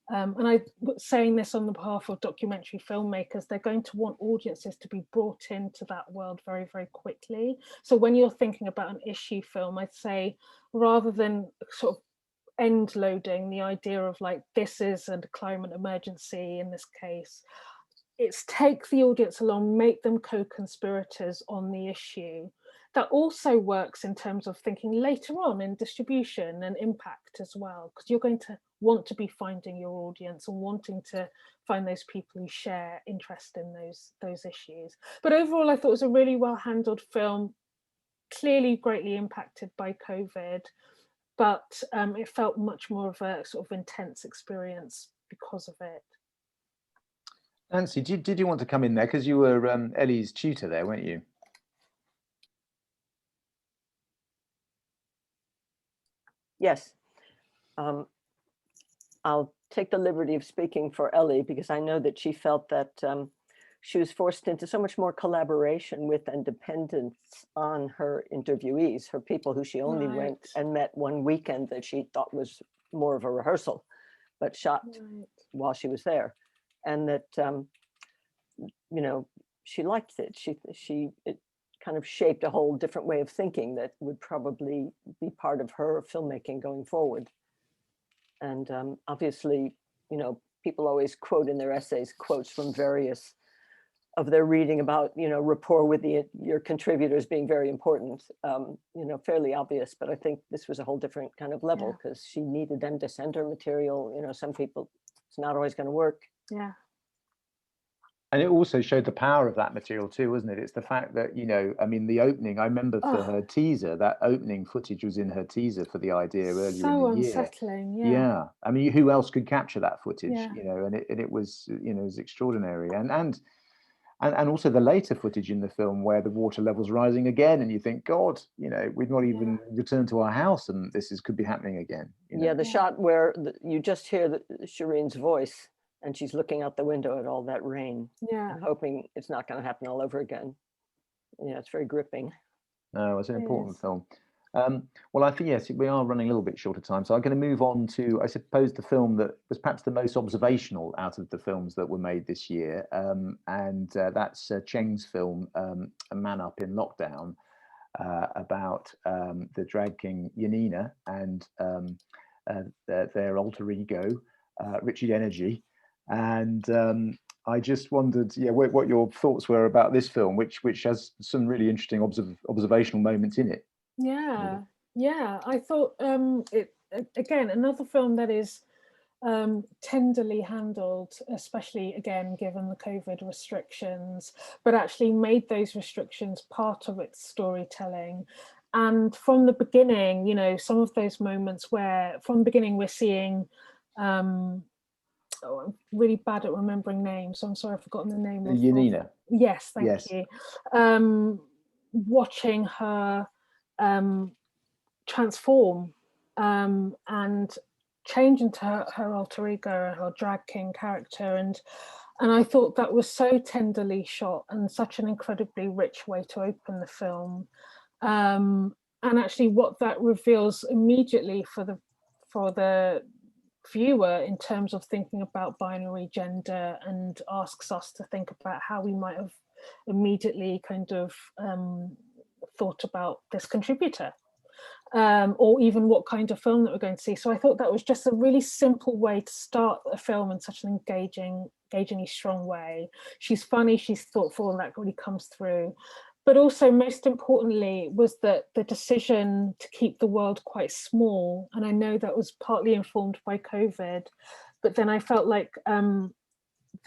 [SPEAKER 2] and I'm saying this on the behalf of documentary filmmakers, they're going to want audiences to be brought into that world very, very quickly. So when you're thinking about an issue film, I'd say, rather than sort of end loading the idea of like, this is a climate emergency in this case, it's take the audience along, make them co-conspirators on the issue. That also works in terms of thinking later on in distribution and impact as well, because you're going to want to be finding your audience and wanting to find those people who share interest in those issues. But overall, I thought it was a really well-handled film, clearly greatly impacted by COVID, but it felt much more of a sort of intense experience because of it.
[SPEAKER 1] Nancy, did you want to come in there? Because you were Ellie's tutor there, weren't you?
[SPEAKER 4] Yes. I'll take the liberty of speaking for Ellie, because I know that she felt that she was forced into so much more collaboration with and dependence on her interviewees, her people who she only went and met one weekend that she thought was more of a rehearsal, but shot while she was there. And that, she liked it. It kind of shaped a whole different way of thinking that would probably be part of her filmmaking going forward. And obviously, people always quote in their essays quotes from various of their reading about, rapport with your contributors being very important, fairly obvious. But I think this was a whole different kind of level, because she needed them to send her material. Some people, it's not always going to work.
[SPEAKER 2] Yeah.
[SPEAKER 1] And it also showed the power of that material too, wasn't it? It's the fact that, I mean, the opening, I remember for her teaser, that opening footage was in her teaser for the idea earlier in the year.
[SPEAKER 2] So unsettling,
[SPEAKER 1] yeah. I mean, who else could capture that footage, and it was, it was extraordinary. And also the later footage in the film where the water level's rising again, and you think, God, we've not even returned to our house, and could be happening again.
[SPEAKER 4] Yeah, the shot where you just hear Shireen's voice, and she's looking out the window at all that rain, and hoping it's not going to happen all over again. Yeah, it's very gripping.
[SPEAKER 1] No, it's an important
[SPEAKER 2] Yes.
[SPEAKER 1] film. Well, I think, yes, we are running a little bit short of time, so I'm going to move on to, I suppose, the film that was perhaps the most observational out of the films that were made this year, and that's Cheng's film, A Man Up in Lockdown, about the drag king Yanina and their alter ego, Richard Energy. And I just wondered, yeah, what your thoughts were about this film, which has some really interesting observational moments in it.
[SPEAKER 2] Yeah, yeah. I thought it again, another film that is tenderly handled, especially again given the COVID restrictions, but actually made those restrictions part of its storytelling. And from the beginning, you know, some of those moments where from the beginning we're seeing oh, I'm really bad at remembering names, so I'm sorry I've forgotten the name of
[SPEAKER 1] Yanina.
[SPEAKER 2] Yes, thank
[SPEAKER 1] Yes.
[SPEAKER 2] you. Watching her transform and change into her alter ego, her drag king character, and I thought that was so tenderly shot and such an incredibly rich way to open the film. And actually, what that reveals immediately for the viewer in terms of thinking about binary gender, and asks us to think about how we might have immediately kind of thought about this contributor. Or even what kind of film that we're going to see. So I thought that was just a really simple way to start a film in such an engagingly strong way. She's funny, she's thoughtful, and that really comes through. But also, most importantly, was that the decision to keep the world quite small, and I know that was partly informed by COVID, but then I felt like the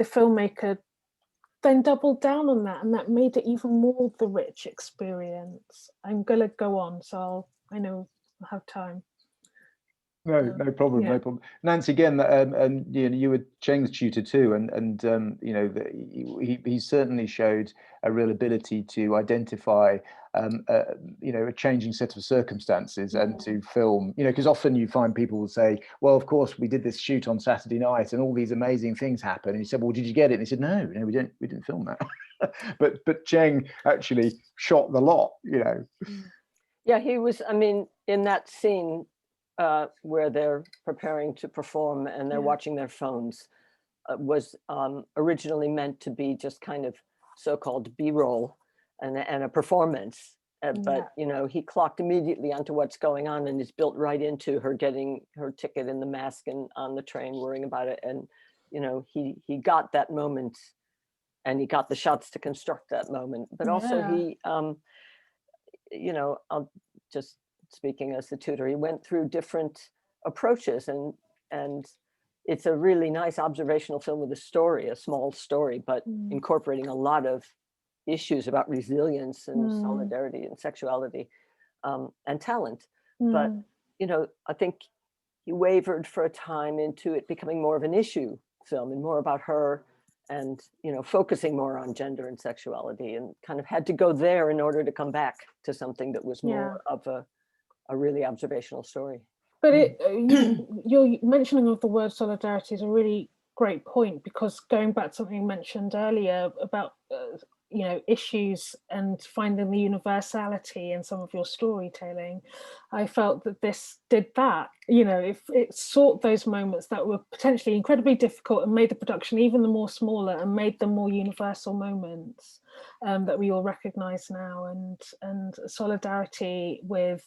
[SPEAKER 2] filmmaker then doubled down on that, and that made it even more the rich experience. I'm gonna go on, so I know I'll have time.
[SPEAKER 1] No problem,
[SPEAKER 2] Yeah.
[SPEAKER 1] no problem. Nancy, again, and you know, you were Cheng's tutor too, and you know, he certainly showed a real ability to identify, you know, a changing set of circumstances and to film, you know, because often you find people will say, well, of course, we did this shoot on Saturday night and all these amazing things happen. And he said, well, did you get it? And he said, no, we didn't film that. but Cheng actually shot the lot, you know.
[SPEAKER 4] Yeah, he was, I mean, in that scene where they're preparing to perform and they're watching their phones, was originally meant to be just kind of so-called B-roll and a performance. But, you know, he clocked immediately onto what's going on, and is built right into her getting her ticket in the mask and on the train worrying about it. And, you know, he got that moment, and he got the shots to construct that moment. But also he, you know, I'll just speaking as the tutor, he went through different approaches, and it's a really nice observational film with a story, a small story, but incorporating a lot of issues about resilience and solidarity and sexuality and talent. But, you know, I think he wavered for a time into it becoming more of an issue film and more about her, and, you know, focusing more on gender and sexuality, and kind of had to go there in order to come back to something that was more of a really observational story.
[SPEAKER 2] But your mentioning of the word solidarity is a really great point, because going back to something you mentioned earlier about you know, issues and finding the universality in some of your storytelling, I felt that this did that. You know, if it sought those moments that were potentially incredibly difficult and made the production even the more smaller and made them more universal moments that we all recognize now, and solidarity with,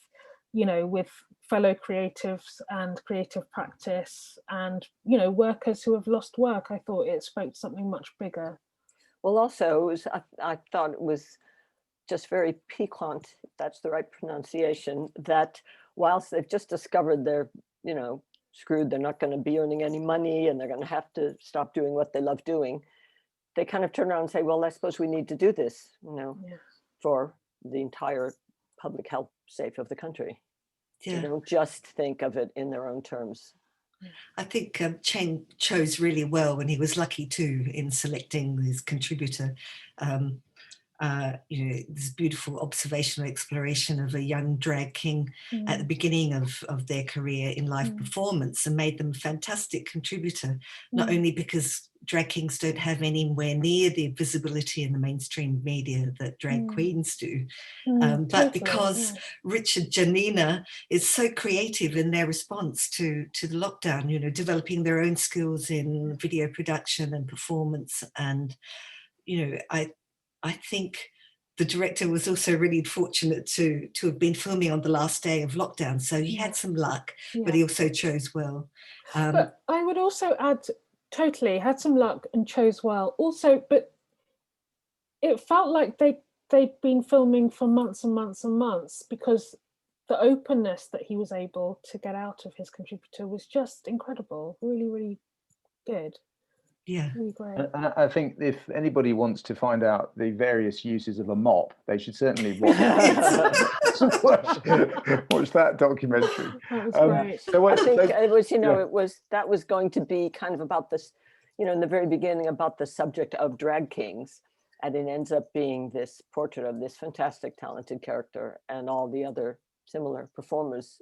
[SPEAKER 2] you know, with fellow creatives and creative practice, and, you know, workers who have lost work. I thought it spoke to something much bigger.
[SPEAKER 4] Well, also, it was, I thought it was just very piquant, if that's the right pronunciation, that whilst they've just discovered they're, you know, screwed, they're not going to be earning any money, and they're going to have to stop doing what they love doing, they kind of turn around and say, well, I suppose we need to do this, you know, for the entire public health safe of the country. They don't just think of it in their own terms.
[SPEAKER 3] I think Cheng chose really well, when he was lucky too in selecting his contributor. this beautiful observational exploration of a young drag king at the beginning of their career in live performance, and made them a fantastic contributor, not only because drag kings don't have anywhere near the visibility in the mainstream media that drag queens do, but
[SPEAKER 2] totally,
[SPEAKER 3] because Richard Janina is so creative in their response to the lockdown, developing their own skills in video production and performance. And, I think the director was also really fortunate to have been filming on the last day of lockdown. So he had some luck, but he also chose well.
[SPEAKER 2] But I would also add, totally, had some luck and chose well. Also, but it felt like they'd been filming for months and months and months, because the openness that he was able to get out of his contributor was just incredible. Really, really good.
[SPEAKER 3] Yeah,
[SPEAKER 2] really great.
[SPEAKER 1] And I think if anybody wants to find out the various uses of a mop, they should certainly watch that documentary.
[SPEAKER 2] That was great.
[SPEAKER 4] I think it was, that was going to be kind of about this, in the very beginning, about the subject of drag kings, and it ends up being this portrait of this fantastic, talented character and all the other similar performers.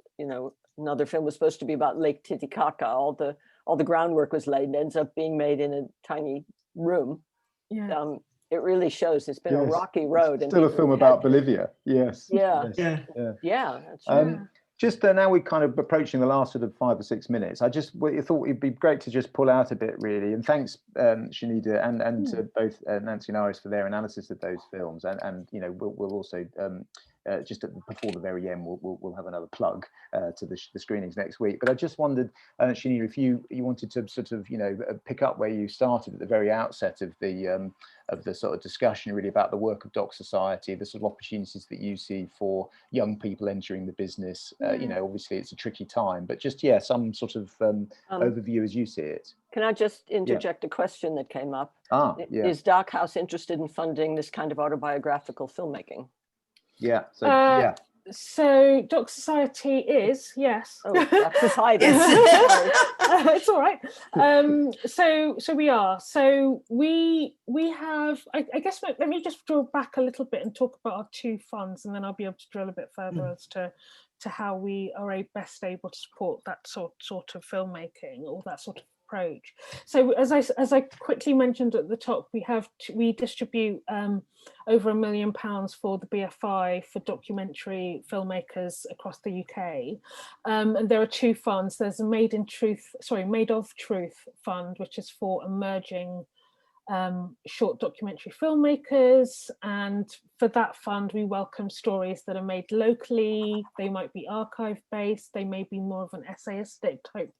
[SPEAKER 4] Another film was supposed to be about Lake Titicaca. All the groundwork was laid, and ends up being made in a tiny room.
[SPEAKER 2] Yeah.
[SPEAKER 4] It really shows it's been a rocky road.
[SPEAKER 1] It's still a film about Bolivia. Yes.
[SPEAKER 4] Yeah.
[SPEAKER 1] Yes.
[SPEAKER 4] Yeah. That's right.
[SPEAKER 1] Just now we're kind of approaching the last sort of 5 or 6 minutes. I thought it'd be great to just pull out a bit, really. And thanks, Shanida, and to both Nancy and Iris for their analysis of those films. And we'll also just before the very end, we'll have another plug to the screenings next week. But I just wondered, Shanida, if you wanted to sort of pick up where you started at the very outset of the sort of discussion, really, about the work of DocSociety, the sort of opportunities that you see for young people entering the business. Obviously it's a tricky time, but just some sort of overview as you see it.
[SPEAKER 4] Can I just interject a question that came up? Is Doc House interested in funding this kind of autobiographical filmmaking?
[SPEAKER 2] So DocSociety is, yes.
[SPEAKER 4] Oh, DocSociety.
[SPEAKER 2] It's all right. So we are. So we have, I guess, let me just draw back a little bit and talk about our 2 funds, and then I'll be able to drill a bit further as to how we are best able to support that sort of filmmaking, or that sort of approach. So as I quickly mentioned at the top, we distribute over £1 million for the BFI for documentary filmmakers across the UK, and there are 2 funds. There's a Made of Truth fund, which is for emerging short documentary filmmakers, and for that fund we welcome stories that are made locally. They might be archive based, they may be more of an essayistic type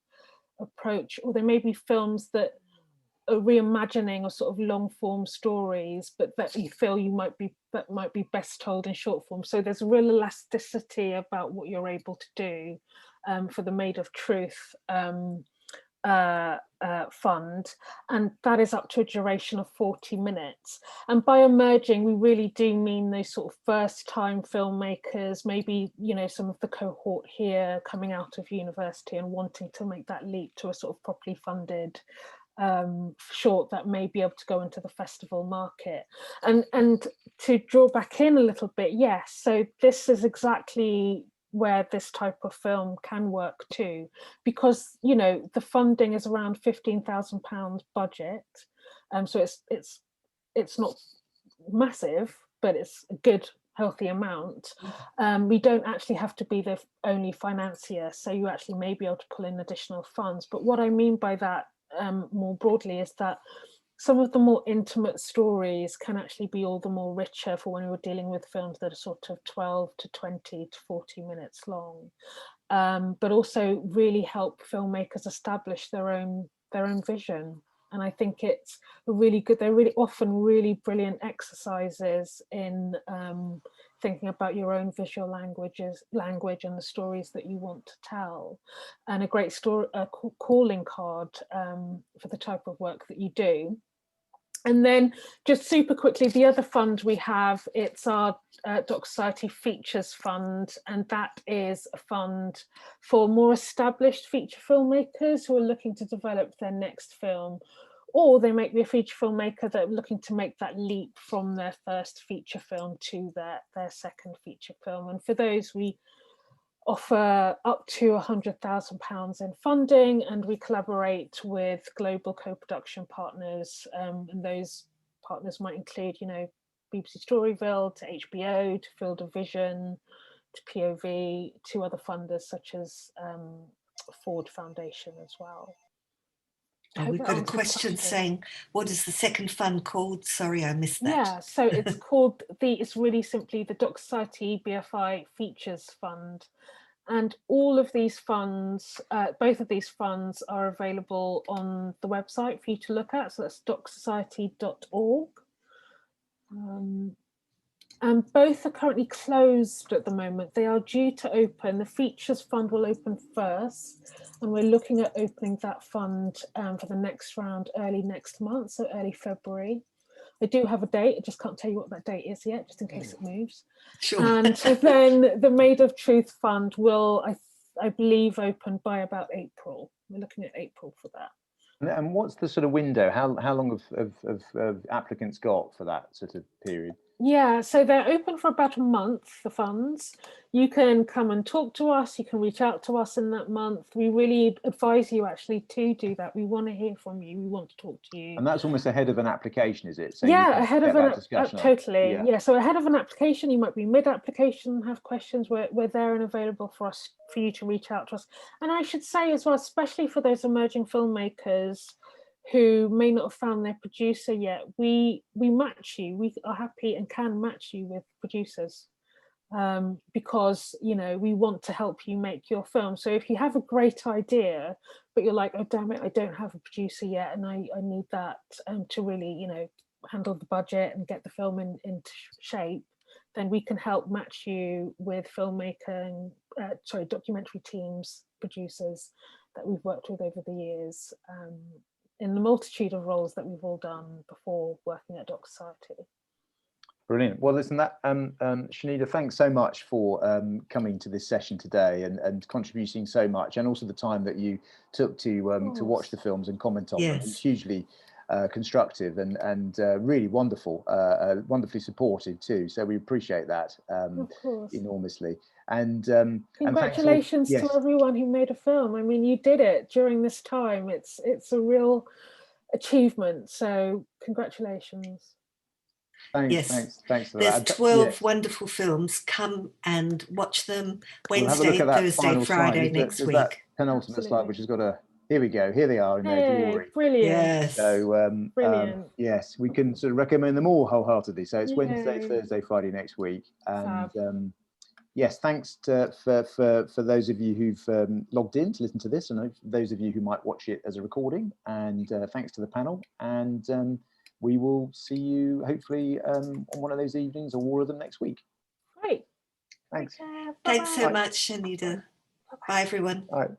[SPEAKER 2] approach, or there may be films that are reimagining or sort of long form stories, but that you feel might be best told in short form. So there's a real elasticity about what you're able to do for the Made of Truth fund, and that is up to a duration of 40 minutes. And by emerging, we really do mean those sort of first time filmmakers, maybe some of the cohort here coming out of university and wanting to make that leap to a sort of properly funded short that may be able to go into the festival market. And to draw back in a little bit, yes, so this is exactly where this type of film can work too, because the funding is around £15,000 budget, so it's not massive, but it's a good healthy amount. We don't actually have to be the only financier, so you actually may be able to pull in additional funds. But what I mean by that more broadly is that some of the more intimate stories can actually be all the more richer for when we're dealing with films that are sort of 12 to 20 to 40 minutes long, but also really help filmmakers establish their own vision. And I think it's they're really often really brilliant exercises in thinking about your own visual language and the stories that you want to tell, and a great calling card for the type of work that you do. And then just super quickly, the other fund we have, it's our DocSociety Features Fund, and that is a fund for more established feature filmmakers who are looking to develop their next film, or they may be a feature filmmaker that are looking to make that leap from their first feature film to their second feature film. And for those, we offer up to £100,000 in funding, and we collaborate with global co-production partners, and those partners might include, you know, BBC Storyville to HBO to Field of Vision to POV to other funders such as Ford Foundation as well.
[SPEAKER 3] We've got a question saying, what is the second fund called? Sorry, I missed that.
[SPEAKER 2] Yeah, so it's called it's really simply the DocSociety BFI Features Fund. And all of these funds, both of these funds are available on the website for you to look at. So that's docsociety.org. And both are currently closed at the moment. They are due to open. The Features Fund will open first, and we're looking at opening that fund for the next round early next month, so early February. I do have a date, I just can't tell you what that date is yet, just in case it moves.
[SPEAKER 3] Sure.
[SPEAKER 2] And then the Made of Truth Fund will, I believe, open by about April. We're looking at April for that.
[SPEAKER 1] And what's the sort of window? How long have applicants got for that sort of period?
[SPEAKER 2] Yeah, so they're open for about a month, the funds. You can come and talk to us, you can reach out to us in that month. We really advise you actually to do that. We want to hear from you, we want to talk to you.
[SPEAKER 1] And that's almost ahead of an application, is it? So
[SPEAKER 2] yeah, ahead of an totally.
[SPEAKER 1] Yeah.
[SPEAKER 2] Yeah, so ahead of an application, you might be mid-application, have questions, we're there and available for you to reach out to us. And I should say as well, especially for those emerging filmmakers who may not have found their producer yet, we match you. We are happy and can match you with producers because, you know, we want to help you make your film. So if you have a great idea, but you're like, oh damn it, I don't have a producer yet, and I need that to really, you know, handle the budget and get the film into shape, then we can help match you with documentary teams, producers that we've worked with over the years. In the multitude of roles that we've all done before working at DocSociety.
[SPEAKER 1] Brilliant. Well, listen, Shanida, thanks so much for coming to this session today and contributing so much, and also the time that you took to watch the films and comment on them. It's hugely constructive and really wonderful, wonderfully supportive too. So we appreciate that enormously. And
[SPEAKER 2] congratulations to everyone who made a film. I mean, you did it during this time. It's a real achievement. So congratulations.
[SPEAKER 1] Thanks for
[SPEAKER 3] There's
[SPEAKER 1] that.
[SPEAKER 3] 12 wonderful films. Come and watch them Wednesday, Thursday, Friday next week.
[SPEAKER 1] That penultimate slide, which has got a, here we go, here they are in their glory.
[SPEAKER 2] Brilliant.
[SPEAKER 3] Yes.
[SPEAKER 1] So
[SPEAKER 2] brilliant.
[SPEAKER 1] yes, we can sort of recommend them all wholeheartedly. So it's Wednesday, Thursday, Friday next week. And yes, thanks for those of you who've logged in to listen to this, and those of you who might watch it as a recording. And thanks to the panel. And we will see you hopefully on one of those evenings or all of them next week.
[SPEAKER 2] Great.
[SPEAKER 1] Thanks.
[SPEAKER 3] Thanks so much, Shanida. Bye, everyone.
[SPEAKER 1] All right.